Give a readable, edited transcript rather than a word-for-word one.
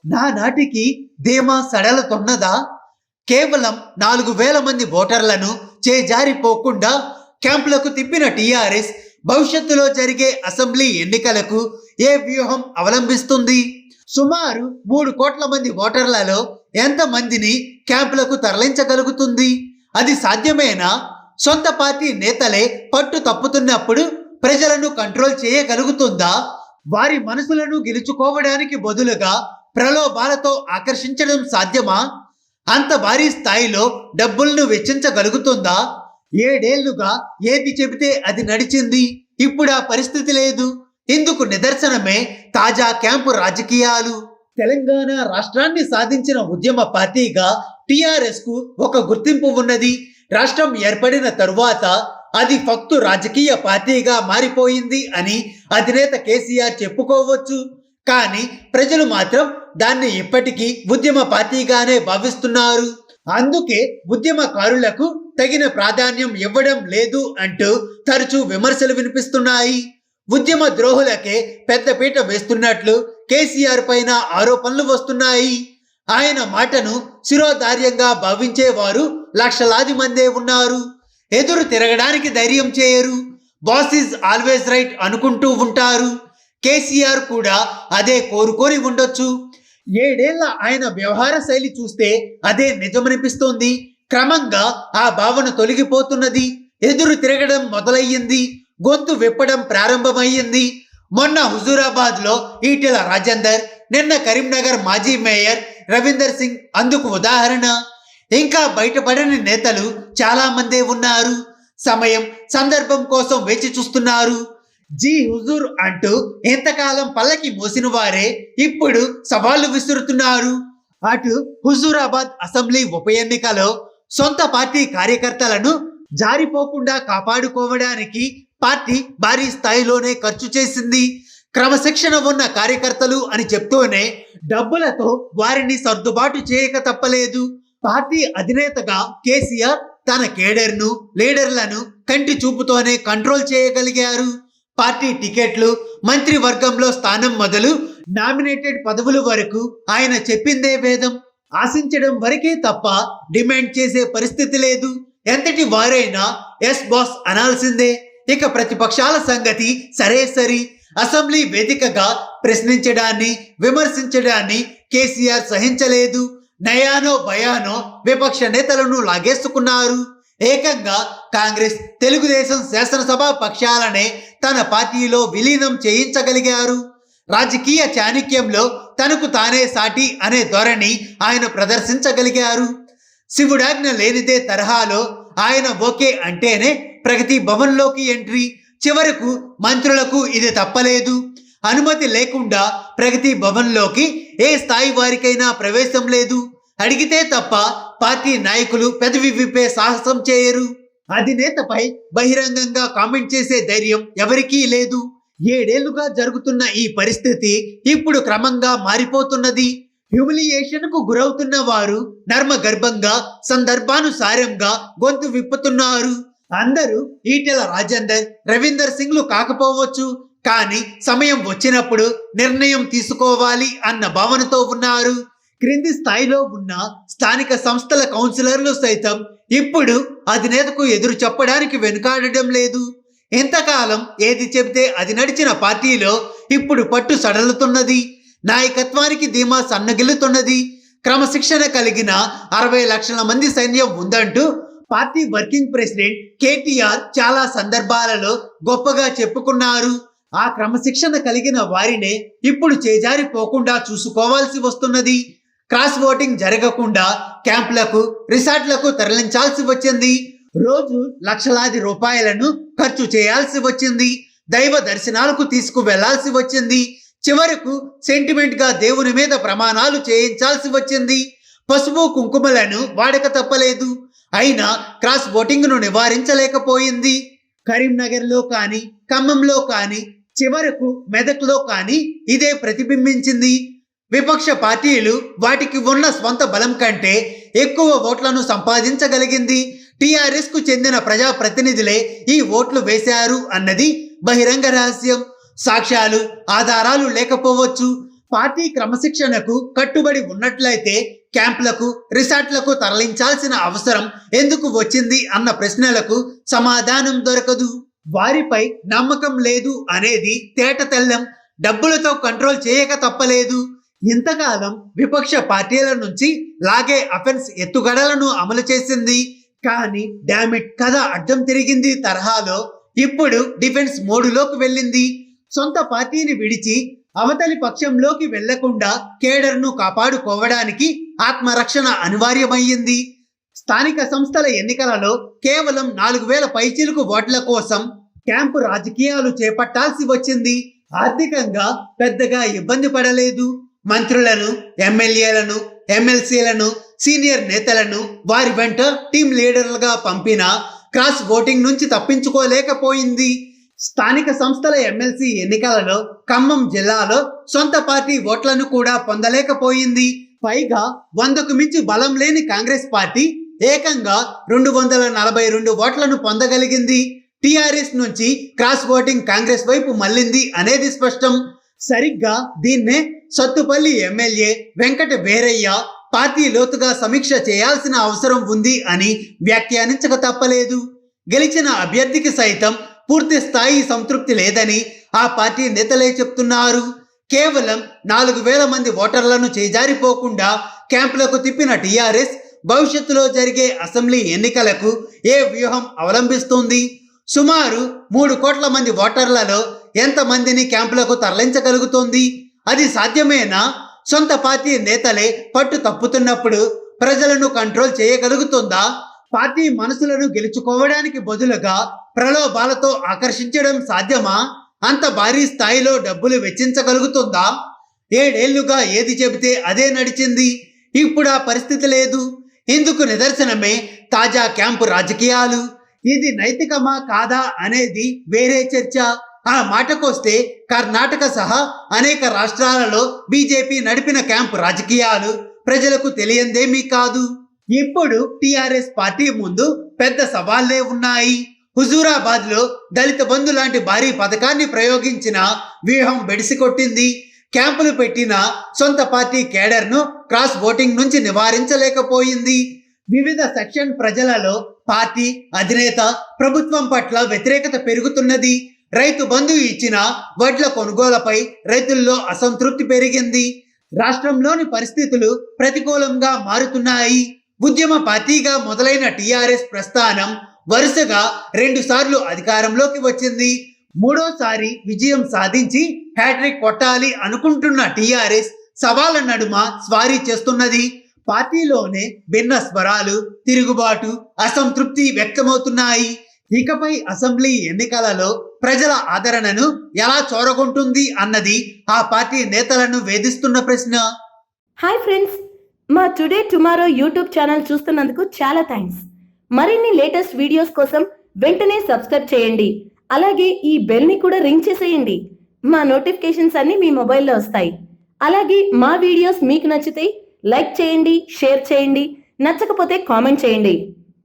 నానాటికి ధీమా సడలుతున్నదా? కేవలం 4,000 మంది ఓటర్లను చేజారిపోకుండా క్యాంపులకు తిప్పిన టీఆర్ఎస్ భవిష్యత్తులో జరిగే అసెంబ్లీ ఎన్నికలకు ఏ వ్యూహం అవలంబిస్తుంది? సుమారు 3 కోట్ల మంది ఓటర్లలో ఎంత మందిని క్యాంపులకు తరలించగలుగుతుంది? అది సాధ్యమేనా? సొంత పార్టీ నేతలే పట్టు తప్పుతున్నప్పుడు ప్రజలను కంట్రోల్ చేయగలుగుతుందా? వారి మనసులను గెలుచుకోవడానికి బదులుగా ప్రలోభాలతో ఆకర్షించడం సాధ్యమా? అంత భారీ స్థాయిలో డబ్బులను వెచ్చించగలుగుతుందా? 7 ఏళ్లుగా ఏది చెబితే అది నడిచింది. ఇప్పుడు ఆ పరిస్థితి లేదు. ఇందుకు నిదర్శనమే తాజా క్యాంపు రాజకీయాలు. తెలంగాణ రాష్ట్రాన్ని సాధించిన ఉద్యమ పార్టీగా టీఆర్ఎస్ కు ఒక గుర్తింపు ఉన్నది. రాష్ట్రం ఏర్పడిన తరువాత అది ఫక్తు రాజకీయ పార్టీగా మారిపోయింది అని అధినేత కేసీఆర్ చెప్పుకోవచ్చు. కానీ ప్రజలు మాత్రం దాన్ని ఇప్పటికీ ఉద్యమ పార్టీగానే భావిస్తున్నారు. అందుకే ఉద్యమకారులకు తగిన ప్రాధాన్యం ఇవ్వడం లేదు అంటూ తరచూ విమర్శలు వినిపిస్తున్నాయి. ఉద్యమ ద్రోహులకే పెద్దపీట వేస్తున్నట్లు కేసీఆర్ పైన ఆరోపణలు వస్తున్నాయి. ఆయన మాటను శిరోధార్యంగా భావించేవారు లక్షలాది మందే ఉన్నారు. ఎదురు తిరగడానికి ధైర్యం చేయరు. బాస్ ఈజ్ ఆల్వేస్ రైట్ అనుకుంటూ ఉంటారు. కేసీఆర్ కూడా అదే కోరుకొని ఉండొచ్చు. 7 ఏళ్ల ఆయన వ్యవహార శైలి చూస్తే అదే నిజమనిపిస్తోంది. క్రమంగా ఆ భావన తొలగిపోతున్నది. ఎదురు తిరగడం మొదలయ్యింది. గొంతు విప్పడం ప్రారంభమయ్యింది. మొన్న హుజూరాబాద్ లో ఈటెల రాజేందర్, నిన్న కరీంనగర్ మాజీ మేయర్ రవీందర్ సింగ్ అందుకు ఉదాహరణ. ఇంకా బయటపడని నేతలు చాలా మందే ఉన్నారు. సమయం సందర్భం కోసం వేచి చూస్తున్నారు. జీ హుజూర్ అంటూ ఎంతకాలం పల్లకి మోసిన వారే ఇప్పుడు సవాళ్లు విసురుతున్నారు. అటు హుజూరాబాద్ అసెంబ్లీ ఉప ఎన్నికలో సొంత పార్టీ కార్యకర్తలను జారిపోకుండా కాపాడుకోవడానికి పార్టీ భారీ స్థాయిలోనే ఖర్చు చేసింది. క్రమశిక్షణ ఉన్న కార్యకర్తలు అని చెప్తూనే డబ్బులతో వారిని సర్దుబాటు చేయక తప్పలేదు. పార్టీ అధినేతగా కేసీఆర్ తన కేడర్ను, లీడర్లను కంటి చూపుతోనే కంట్రోల్ చేయగలిగారు. పార్టీ టికెట్లు, మంత్రివర్గంలో స్థానం మొదలు నామినేటెడ్ పదవుల వరకు ఆయన చెప్పిందే వేదం. ఆశించడం వరకే తప్ప డిమాండ్ చేసే పరిస్థితి లేదు. ఎంతటి వారైనా ఎస్ బాస్ అనాల్సిందే. ఇక ప్రతిపక్షాల సంగతి సరే సరి. అసెంబ్లీ వేదికగా ప్రశ్నించడాన్ని, విమర్శించడాన్ని కేసీఆర్ సహించలేదు. నయానో భయానో విపక్ష నేతలను లాగేసుకున్నారు. ఏకంగా కాంగ్రెస్, తెలుగుదేశం శాసనసభ పక్షాలనే తన పార్టీలో విలీనం చేయించగలిగారు. రాజకీయ చాణక్యంలో తనకు తానే సాటి అనే ధోరణి ఆయన ప్రదర్శించగలిగారు. శివుడాజ్ఞ లేనిదే తరహాలో ఆయన ఓకే అంటేనే ప్రగతి భవన్లోకి ఎంట్రీ. చివరకు మంత్రులకు ఇది తప్పలేదు. అనుమతి లేకుండా ప్రగతి భవన్లోకి ఏ స్థాయి వారికైనా ప్రవేశం లేదు. అడిగితే తప్ప పార్టీ నాయకులు పెదవి విప్పే సాహసం చేయరు. అధినేతపై బహిరంగంగా కామెంట్ చేసే ధైర్యం ఎవరికీ లేదు. 7 ఏళ్లుగా జరుగుతున్న ఈ పరిస్థితి ఇప్పుడు క్రమంగా మారిపోతున్నది. హ్యూమిలియేషన్ కు గురవుతున్న వారు నర్మగర్భంగా, సందర్భానుసారంగా గొంతు విప్పుతున్నారు. అందరూ ఈటెల రాజేందర్, రవీందర్ సింగ్లు కాకపోవచ్చు, కానీ సమయం వచ్చినప్పుడు నిర్ణయం తీసుకోవాలి అన్న భావనతో ఉన్నారు. క్రింది స్థాయిలో ఉన్న స్థానిక సంస్థల కౌన్సిలర్లు సైతం ఇప్పుడు అధినేతకు ఎదురు చెప్పడానికి వెనుకాడడం లేదు. ఎంతకాలం ఏది చెబితే అది నడిచిన పార్టీలో ఇప్పుడు పట్టు సడలుతున్నది. నాయకత్వానికి ధీమా సన్నగిల్లుతున్నది. క్రమశిక్షణ కలిగిన 60 లక్షల మంది సైన్యం ఉందంటూ పార్టీ వర్కింగ్ ప్రెసిడెంట్ కేటీఆర్ చాలా సందర్భాలలో గొప్పగా చెప్పుకున్నారు. ఆ క్రమశిక్షణ కలిగిన వారినే ఇప్పుడు చేజారిపోకుండా చూసుకోవాల్సి వస్తున్నది. క్రాస్ ఓటింగ్ జరగకుండా క్యాంపులకు, రిసార్ట్లకు తరలించాల్సి వచ్చింది. రోజు లక్షలాది రూపాయలను ఖర్చు చేయాల్సి వచ్చింది. దైవ దర్శనాలకు తీసుకువెళ్లాల్సి వచ్చింది. చివరకు సెంటిమెంట్ గా దేవుని మీద ప్రమాణాలు చేయించాల్సి వచ్చింది. పసుపు కుంకుమలను వాడక తప్పలేదు. అయినా క్రాస్ ఓటింగ్ ను నివారించలేకపోయింది. కరీంనగర్లో కానీ, ఖమ్మంలో కానీ, చివరకు మెదక్లో కానీ ఇదే ప్రతిబింబించింది. విపక్ష పార్టీలు వాటికి ఉన్న స్వంత బలం కంటే ఎక్కువ ఓట్లను సంపాదించగలిగింది. టీఆర్ఎస్ కు చెందిన ప్రజాప్రతినిధులే ఈ ఓట్లు వేశారు అన్నది బహిరంగ రహస్యం. సాక్ష్యాలు, ఆధారాలు లేకపోవచ్చు. పార్టీ క్రమశిక్షణకు కట్టుబడి ఉన్నట్లయితే క్యాంపులకు రిసార్ట్లకు తరలించాల్సిన అవసరం ఎందుకు వచ్చింది అన్న ప్రశ్నలకు సమాధానం దొరకదు. వారిపై నమ్మకం లేదు అనేది తేటతెల్లం. డబ్బులతో కంట్రోల్ చేయక తప్పలేదు. ఇంతకాలం విపక్ష పార్టీల నుంచి లాగే అఫెన్స్ ఎత్తుగడలను అమలు చేసింది. కానీ డామిట్ కథ అడ్డం తిరిగింది తరహాలో ఇప్పుడు డిఫెన్స్ మోడులోకి వెళ్ళింది. సొంత పార్టీని విడిచి అవతలి పక్షంలోకి వెళ్లకుండా కేడర్ను కాపాడుకోవడానికి ఆత్మరక్షణ అనివార్యమయ్యింది. స్థానిక సంస్థల ఎన్నికలలో కేవలం 4,000 పైచిలుకు ఓట్ల కోసం క్యాంపు రాజకీయాలు చేపట్టాల్సి వచ్చింది. ఆర్థికంగా పెద్దగా ఇబ్బంది పడలేదు. మంత్రులను, ఎమ్మెల్యేలను, ఎమ్మెల్సీలను, సీనియర్ నేతలను వారి వెంట టీం లీడర్లుగా పంపిన క్రాస్ ఓటింగ్ నుంచి తప్పించుకోలేకపోయింది. స్థానిక సంస్థల ఎమ్మెల్సీ ఎన్నికలలో ఖమ్మం జిల్లాలో సొంత పార్టీ ఓట్లను కూడా పొందలేకపోయింది. పైగా 100కు మించి బలం లేని కాంగ్రెస్ పార్టీ ఏకంగా 242 ఓట్లను పొందగలిగింది. టీఆర్ఎస్ నుంచి క్రాస్ ఓటింగ్ కాంగ్రెస్ వైపు మళ్ళింది అనేది స్పష్టం. సరిగ్గా దీన్నే సత్తుపల్లి ఎమ్మెల్యే వెంకట వీరయ్య పార్టీ లోతుగా సమీక్ష చేయాల్సిన అవసరం ఉంది అని వ్యాఖ్యానించక తప్పలేదు. గెలిచిన అభ్యర్థికి సైతం పూర్తి స్థాయి సంతృప్తి లేదని ఆ పార్టీ నేతలే చెప్తున్నారు. కేవలం 4,000 మంది ఓటర్లను చేజారిపోకుండా క్యాంపులకు తిప్పిన టీఆర్ఎస్ భవిష్యత్తులో జరిగే అసెంబ్లీ ఎన్నికలకు ఏ వ్యూహం అవలంబిస్తుంది? సుమారు 3 కోట్ల మంది ఓటర్లలో ఎంతమందిని క్యాంపులకు తరలించగలుగుతోంది? అది సాధ్యమేనా? సొంత పార్టీ నేతలే పట్టు తప్పుతున్నప్పుడు ప్రజలను కంట్రోల్ చేయగలుగుతుందా? పార్టీ మనసులను గెలుచుకోవడానికి బదులుగా ప్రలోభాలతో ఆకర్షించడం సాధ్యమా? అంత భారీ స్థాయిలో డబ్బులు వెచ్చించగలుగుతుందా? 7 ఏళ్లుగా ఏది చెబితే అదే నడిచింది. ఇప్పుడు ఆ పరిస్థితి లేదు. ఇందుకు నిదర్శనమే తాజా క్యాంపు రాజకీయాలు. ఇది నైతికమా కాదా అనేది వేరే చర్చ. ఆ మాటకొస్తే కర్ణాటక సహా అనేక రాష్ట్రాలలో బీజేపీ నడిపిన క్యాంపు రాజకీయాలు ప్రజలకు తెలియందేమీ కాదు. ఇప్పుడు టీఆర్ఎస్ పార్టీ ముందు పెద్ద సవాళ్లే ఉన్నాయి. హుజూరాబాద్ లో దళిత బంధు లాంటి భారీ పథకాన్ని ప్రయోగించిన వ్యూహం బెడిసికొట్టింది. క్యాంపులు పెట్టిన సొంత పార్టీ కేడర్ను క్రాస్ ఓటింగ్ నుంచి నివారించలేకపోయింది. వివిధ సెక్షన్ ప్రజలలో పార్టీ అధినేత ప్రభుత్వం పట్ల వ్యతిరేకత పెరుగుతున్నది. రైతు బంధు ఇచ్చిన వడ్ల కొనుగోలుపై రైతుల్లో అసంతృప్తి పెరిగింది. రాష్ట్రంలోని పరిస్థితులు ప్రతికూలంగా మారుతున్నాయి. ఉద్యమ పార్టీగా మొదలైన టీఆర్ఎస్ ప్రస్థానం వరుసగా 2 సార్లు అధికారంలోకి వచ్చింది. 3వ విజయం సాధించి హ్యాట్రిక్ కొట్టాలి అనుకుంటున్న టీఆర్ఎస్ సవాళ్ల నడుమ స్వారీ చేస్తున్నది. పార్టీలోనే భిన్న స్వరాలు, తిరుగుబాటు, అసంతృప్తి వ్యక్తమవుతున్నాయి. ఇకపై అసెంబ్లీ ఎన్నికలలో ప్రజల ఆదరణను ఎలా చూరగొంటుంది అన్నది ఆ పార్టీ నేతలను వేధిస్తున్న ప్రశ్న. హాయ్ ఫ్రెండ్స్, మా టుడే టుమారో యూట్యూబ్ ఛానల్ చూస్తున్నందుకు చాలా థ్యాంక్స్. మరిన్ని లేటెస్ట్ వీడియోస్ కోసం వెంటనే సబ్స్క్రైబ్ చేయండి. అలాగే ఈ బెల్ ని కూడా రింగ్ చేసేయండి. మా నోటిఫికేషన్స్ అన్ని మీ మొబైల్లో వస్తాయి. అలాగే మా వీడియోస్ మీకు నచ్చితే లైక్ చేయండి, షేర్ చేయండి, నచ్చకపోతే కామెంట్ చేయండి.